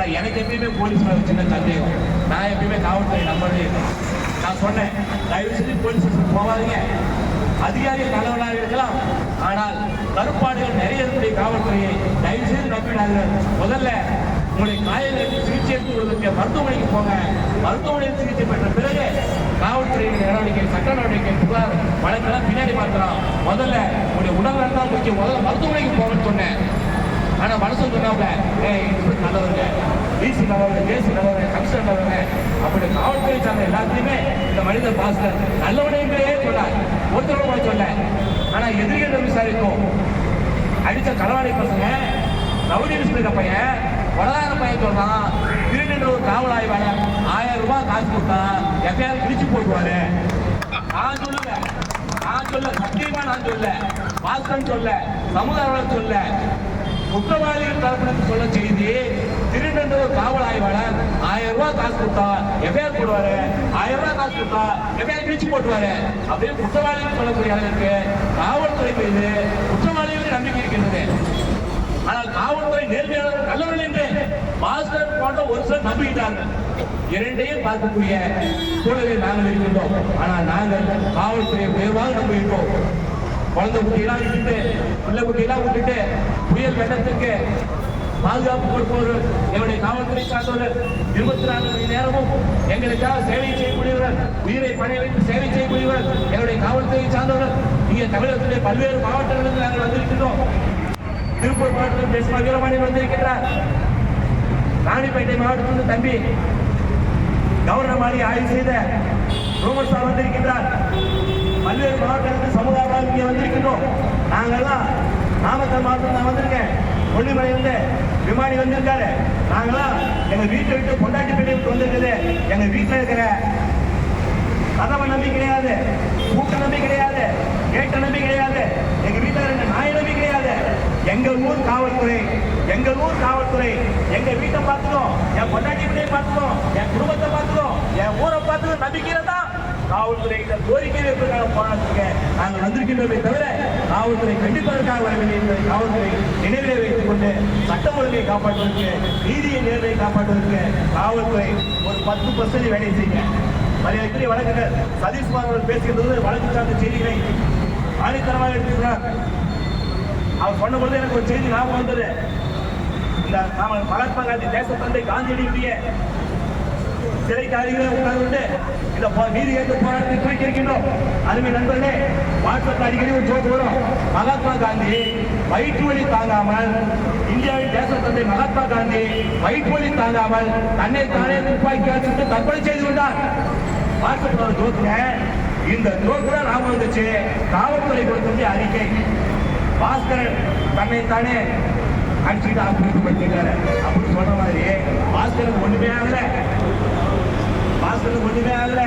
ஆனா எனக்கு எப்பயுமே போலீஸ் சின்ன சந்தேகம். நான் எப்பயுமே காவல்துறை நம்பவே இல்லை. நான் சொன்னேன், தயவு செஞ்சு போலீஸ் ஸ்டேஷன் போகாதீங்க, அதிகாரி தலைவனாக இருக்கலாம், ஆனால் கருப்பாடுகள் நிறைய இருக்கக்கூடிய காவல்துறையை தயவு செய்து நம்பினார்கள். முதல்ல உங்களுடைய காயங்களுக்கு சிகிச்சை எடுத்துக்கொள்வதற்கு மருத்துவமனைக்கு போங்க, மருத்துவமனையில் சிகிச்சை பெற்ற பிறகு காவல்துறையின் நடவடிக்கை, சட்ட நடவடிக்கை, புகார் வழக்கெல்லாம் பின்னாடி பார்க்கலாம். முதல்ல உங்களுடைய உடல் நலம் முக்கியம், முதல்ல மருத்துவமனைக்கு போகணும்னு சொன்னேன். ஆனா மனசு சொன்னாப்ல, நல்லவங்க, டிசி நல்லவங்க, தேசி நல்லவங்க, கமிஷனர் நல்லவங்க, அப்படி காவல்துறை சார்ந்த எல்லாத்தையுமே இந்த மனிதர் பாஸ்கர் நல்லவனையே சொன்னார், ஒருத்தரவு போய் சொல்ல. ஆனா எதிரிகள் விசாரிக்கும் அடிச்ச களவாடி பசங்க, ரவுடி விஸ்வர பையன், வடதார பையன் சொல்றான், திருநென்ற ஒரு காவல் ஆய்வாளர் 1000 ரூபாய் காசு கொடுத்தான், எப்பயாவது பிடிச்சு போட்டுவாரு. நான் சொல்லுங்க, நான் சொல்ல, சத்தியமா நான் சொல்ல, பாஸ்கர் சொல்ல, சமுதாய சொல்ல, குற்றவாளிகள் தரப்பினருக்கு சொல்ல செய்தி. திருநென்ற ஒரு காவல் ஆய்வாளர் 1000 ரூபாய் காசு கொடுத்தா எஃப்ஐஆர் போடுவாரு, 1000 ரூபாய் காசு கொடுத்தா எஃப்ஐஆர் பிரிச்சு போட்டுவாரு. அப்படியே குற்றவாளிகள் சொல்லக்கூடிய அளவுக்கு காவல்துறை மீது குற்றவாளிகளுக்கு நம்பிக்கை இருக்கின்றது. ஆனால் காவல்துறை நேர்மையாளர்கள் நல்லவர்கள் என்று பாஸ்கர் போன்ற ஒரு சிலர் நம்பிக்கிட்டார்கள். இரண்டையும் பார்க்கக்கூடிய சூழலில் நாங்கள் இருக்கின்றோம். ஆனால் நாங்கள் காவல்துறையை உயர்வாக நம்புகின்றோம். குழந்தை குட்டியெல்லாம் விட்டுட்டு, பிள்ளை குட்டியெல்லாம் விட்டுட்டு புயல் வெள்ளத்துக்கு பாதுகாப்பு கொடுப்பவர்கள் எங்களுடைய காவல்துறை சார்ந்தவர்கள் 24 மணி நேரமும் எங்களுக்காக சேவை செய்யக்கூடியவர்கள், உயிரை பணி வைத்து சேவை செய்யக்கூடியவர்கள் எங்களுடைய காவல்துறை சார்ந்தவர்கள். இங்கே தமிழகத்திலே பல்வேறு மாவட்டங்களிலிருந்து நாங்கள் வந்திருக்கின்றோம். திருப்பூர் மாவட்டத்தில் தேசிய வீரமணி வந்திருக்கின்றார். ராணிப்பேட்டை மாவட்டத்திலிருந்து தம்பி கவர்னர் மாளிகை ஆய்வு செய்த ரோமர் சார் வந்திருக்கின்றார். பல்வேறு மாவட்டங்களுக்கு சமுதாயம் இங்கே வந்திருக்கின்றோம். நாங்கள்லாம் நாமக்கல் மாவட்டம் நான் வந்திருக்கேன், கொல்லிமலை வந்து விமானி வந்திருக்காரு. நாங்களாம் எங்க வீட்டை விட்டு பொண்டாட்டி பெட்டி விட்டு வந்திருக்குது. எங்க வீட்டில் இருக்கிற கதவை நம்பி கிடையாது, கூட்ட நம்பி கிடையாது, கேட்ட நம்பி கிடையாது, எங்க வீட்டில் இருக்க நாய் நம்பி கிடையாது. எங்கள் ஊர் காவல்துறை, எங்கள் ஊர் காவல்துறை எங்க வீட்டை பார்த்துக்கோம், என் பொண்டாட்டி பெட்டியை பார்த்துக்கோம், என் குடும்பத்தை பார்த்துக்கோம், என் ஊரை பார்த்துக்கோ நம்பிக்கையில தான் காவல்துறை கோரிக்கை வைப்பதற்காக போராட்டத்துக்கு நாங்கள் வந்திருக்கின்றோமே தவிர காவல்துறை கண்டிப்பதற்காக வரவில்லை என்பதை காவல்துறை நினைவிலே வைத்துக் கொண்டு சட்டம் ஒழுங்கை காப்பாற்றுவதற்கு, நீதியை நேர்மையை காப்பாற்றுவதற்கு காவல்துறை ஒரு 10% வேலை செய்யுங்க. மரியாதைக்குரிய வழக்கறிஞர் சதீஷ்குமார் அவர்கள் பேசுகின்றது வழக்கு சார்ந்த செய்திகளை ஆணித்தரமாக எடுத்துக்கிறார். அவர் சொன்ன பொழுது எனக்கு ஒரு செய்தி ஞாபகம் வந்தது. இந்த மகாத்மா காந்தி தேச தந்தை காந்தியடியுடைய சிலைக்கு அருகிலே உட்கார்ந்து இந்த நீதி கேட்டு போராட்டத்தை தூக்கியிருக்கின்றோம். அருமை நண்பர்களே, வாட்ஸ்அப் அடிக்கடி ஒரு ஜோக்கு வரும். மகாத்மா காந்தி வயிற்று வலி தாங்காமல், இந்தியாவின் தேச தந்தை மகாத்மா காந்தி வயிற்று வலி தாங்காமல் தன்னை தானே துப்பாக்கி வச்சுட்டு தற்கொலை செய்து கொண்டார். வாட்ஸ்அப் ஒரு ஜோக்குங்க. இந்த ஜோக்கு தான் நாம வந்துச்சு காவல்துறை கொடுத்த அறிக்கை. பாஸ்கரன் தன்னை தானே அடிச்சுட்டு ஆக்கிரமிக்கப்பட்டிருக்காரு அப்படின்னு சொல்ற மாதிரி பாஸ்கரன் ஒண்ணுமே ஆகல, பாஸ்கரன் ஒண்ணுமே ஆகல.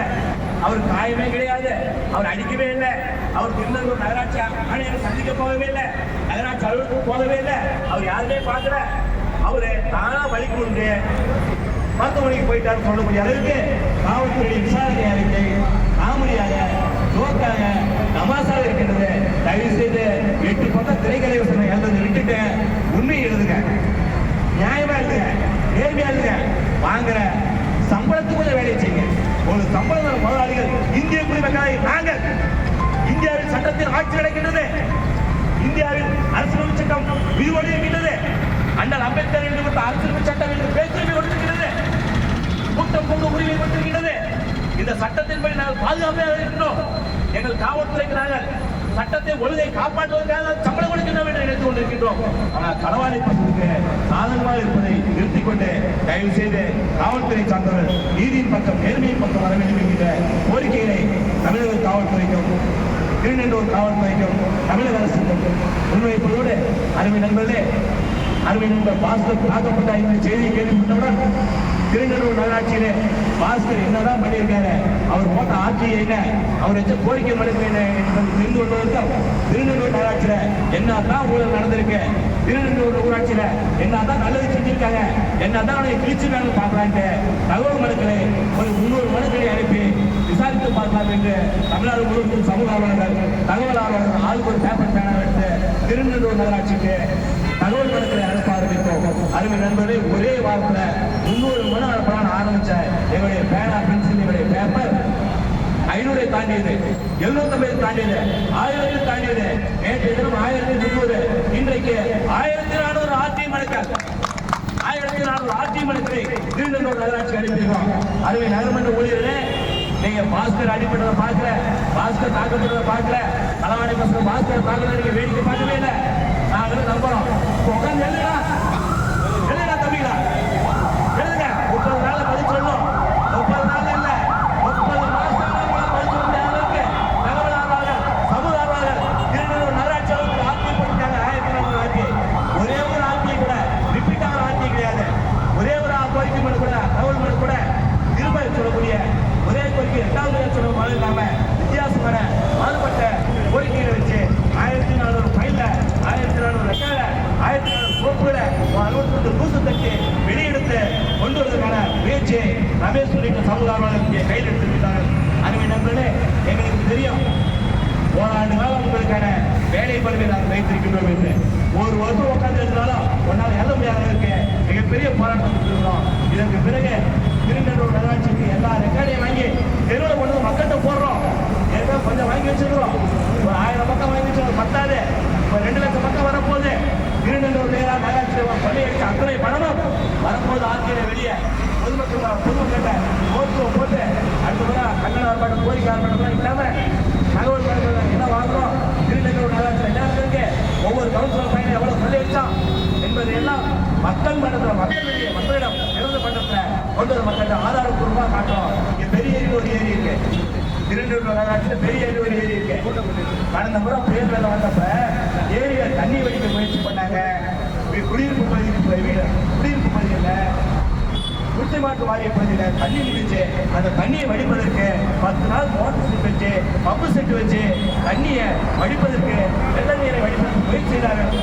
அவர் காயமே கிடையாது, அவர் அடிக்கவே இல்லை, அவர் திருநெல்வேலி நகராட்சி ஆணையரை சந்திக்க போகவே இல்லை, நகராட்சி அலுவலகத்துக்கு போகவே இல்லை, அவர் யாருமே பார்க்கல. அவரு தானா வழி கொண்டு மருத்துவமனைக்கு போயிட்டாரு சொல்லக்கூடிய அளவுக்கு காவல்துறை விசாரணை அறிக்கை காமெடியாக, ஜோக்காக, தமாசாக இருக்கின்றது. தயவு செய்து 8 பக்கம் திரைக்கதை வசனம் எழுதுறதை விட்டுட்டு உண்மையை எழுதுங்க, நியாயமா எழுதுங்க, நேர்மையா எழுதுங்க. வாங்குற சம்பளத்துக்குள்ள வேலை செய்யுங்க. ஒரு சம்பள முதலாளிகள் இந்திய குடிமக்களை நாங்கள். இந்தியாவில் சட்டத்தின் ஆட்சி நடக்கின்றது, இந்தியாவில் அரசியலமைப்பு சட்டம் விரிவடை இருக்கின்றது. அண்ணல் அம்பேத்கர் என்று கொடுத்த அரசியலமைப்பு சட்டம் என்று பேச்சுரிமை கொடுத்திருக்கிறது, கூட்டம் கொண்டு உரிமை கொடுத்திருக்கிறது. இந்த சட்டத்தின்படி நாங்கள் பாதுகாப்பாக இருக்கின்றோம். எங்கள் காவல்துறைக்கு நாங்கள் சட்டத்தை ஒழுங்கை காப்பாற்றுவதற்காக சம்பளம் கொடுக்கின்றோம் என்று நினைத்துக் கொண்டிருக்கின்றோம். ஆனால் களவாடி பசங்களுக்கு சாதகமாக இருப்பதை நிறுத்திக் கொண்டு தயவு செய்து காவல்துறை சார்ந்தவர்கள் நீதியின் பக்கம், நேர்மையின் பக்கம் வர வேண்டும் என்கிற கோரிக்கைகளை தமிழக காவல்துறைக்கும், திருநெல்வேலி காவல்துறைக்கும், தமிழக அரசுக்கும் முன்வைப்பதோடு அருமை நண்பர்களே, அருமை நண்பர் பாஸ்கர் தாக்கப்பட்ட இந்த செய்தியை கேள்விப்பட்டவுடன் திருநெல்வேலி நகராட்சியிலே பாஸ்கர் என்னதான் பண்ணியிருக்காரு, அவர் போட்ட ஆட்சி என்ன, அவர் வச்ச கோரிக்கை மனுப்பு என்ன என்பதை தெரிந்து கொள்வதற்கு திருநெல்வேலி நகராட்சியில என்னதான் ஊழல் நடந்திருக்கு, திருநெல்வேலி ஊராட்சியில என்னதான் நல்லது செஞ்சிருக்காங்க, என்னதான் அவனை கிழிச்சிருக்காங்க பார்க்கலான்ட்டு தகவல் மனுக்களை ஒரு 300 மனுக்களை அனுப்பி விசாரித்து பார்க்கலாம் என்று தமிழ்நாடு முழுவதும் சமூக ஆர்வலர்கள், தகவல் ஆர்வலர்கள் ஆளுக்கு ஒரு பேப்பர் பேனா எடுத்து திருநெல்வேலி நகராட்சிக்கு தகவல் மனுக்களை அனுப்ப ஆரம்பித்தோம். அருமை நண்பர்களே, ஒரே வாரத்தில் 500 தாண்டியது, 750 தாண்டியது, 1000 தாண்டியது. நேற்று தினம் 1300, இன்றைக்கு 1400 ஆர்டிஎம் மனுக்கள், 1400 ஆர்டிஎம் மனுக்களை திருநெல்வேலி நகராட்சி அனுப்பியிருக்கோம். அருமை நகர்மன்ற ஊழியர்களே, நீங்க பாஸ்கர் அடிப்பட்டதை பார்க்கல, பாஸ்கர் தாக்கப்படுறதை பார்க்கல, களவாணி பசங்க பாஸ்கர் தாக்கல நீங்க வேடிக்கை பார்க்கவே இல்லை. நாங்களும் நம்புறோம். உட்காந்து எழுதுடா, எழுதுடா தம்பிங்களா, எழுதுங்க. 30 நாள்ல பதில் சொல்லணும். 30 நாள் இல்ல, 30 மாசம் பதில் சொல்ல அளவுக்கு தகவல் ஆர்வலர்கள், சமூக ஆர்வலர்கள் திருநெல்வேலி நகராட்சி அளவுக்கு ஆட்சி பண்ணிட்டாங்க. 1400 ஆட்சி. ஒரே ஒரு ஆட்சி கூட ரிப்பீட் ஆகிற ஆட்சி கிடையாது. ஒரே ஒரு கோரிக்கை மனு கூட, தகவல் மனு கூட திரும்ப சொல்லக்கூடிய ஒரே கோரிக்கை 2வது சொல்ல மனு இல்லாம வித்தியாசமான மாறுபட்ட கோரிக்கைகளை வச்சு 1400 ஃபைல்ல, 1400 ரெக்கார்ட, 1400 கோப்புகளை 62 பூசு தட்டி வெளியெடுத்து கொண்டு வருவதற்கான முயற்சியை ரமேஷ் உள்ளிட்ட சமூக ஆர்வலர்களுக்கு கையில் எடுத்திருக்கிறார்கள். அருமை நண்பர்களே, எங்களுக்கு தெரியும் ஓராண்டு காலம் உங்களுக்கான வேலை பணியை நாங்கள் வைத்திருக்கின்றோம் என்று. ஒரு வருஷம் உட்கார்ந்து இருந்தாலும் ஒன்றால் எழுத முடியாதவர்களுக்கு மிகப்பெரிய போராட்டம் கொடுத்திருக்கிறோம். இதற்கு பிறகு திருநெல்வேலி நகராட்சிக்கு எல்லா ரெக்கார்டையும் வாங்கி தெருவில் கொண்டு வந்து மக்கள்கிட்ட போடுறோம். ஏற்கனவே கொஞ்சம் வாங்கி வச்சிருக்கிறோம். ஒரு 1000 பக்கம் வாங்கி வச்சு பத்தாது, ஒரு 2 லட்சம் பக்கம் வரப்போகுது. திருநெல்வேலி நகராட்சி கொள்ளையடிச்ச அத்தனை பணமும் வரும்போது ஆட்சியில வெளியே பொதுமக்கள்கிட்ட கோர்ட்டு போட்டு அடுத்த முறை கண்டன ஆர்ப்பாட்டம், கோரிக்கை ஆர்ப்பாட்டம் இல்லாம தகவல் பரப்புகள் என்ன வாங்குறோம், திருநெல்வேலி நகராட்சி எல்லாத்துக்கு ஒவ்வொரு கவுன்சிலர் பையனை எவ்வளவு கொள்ளையடிச்சோம் என்பதை எல்லாம் மக்கள் மன்றத்தில், மக்களிடம் திறந்த மன்றத்தில் கொண்டு வர மக்கள்கிட்ட ஆதாரப்பூர்வமாக காட்டுறோம். இங்க பெரிய ஏரி ஒரு ஏரி இருக்கு, திருநெல்வேலி நகராட்சியில் பெரிய ஏரி ஒரு ஏரி இருக்கு. கடந்த முறை புயல் வெள்ளம் வந்தப்ப ஏரியை தண்ணி வடிக்க முயற்சி பண்ணாங்க. குடியிருப்பு பகுதியில் குட்டை மாட்டு வாரிய பகுதியில் தண்ணி முடிச்சு அந்த தண்ணியை வடிப்பதற்கு 10 நாள் மோட்டர் செட் வச்சு, பம்பு செட் வச்சு தண்ணியை வடிப்பதற்கு, வெள்ள நீரை வடிப்பதற்கு முயற்சி செய்தார்கள்.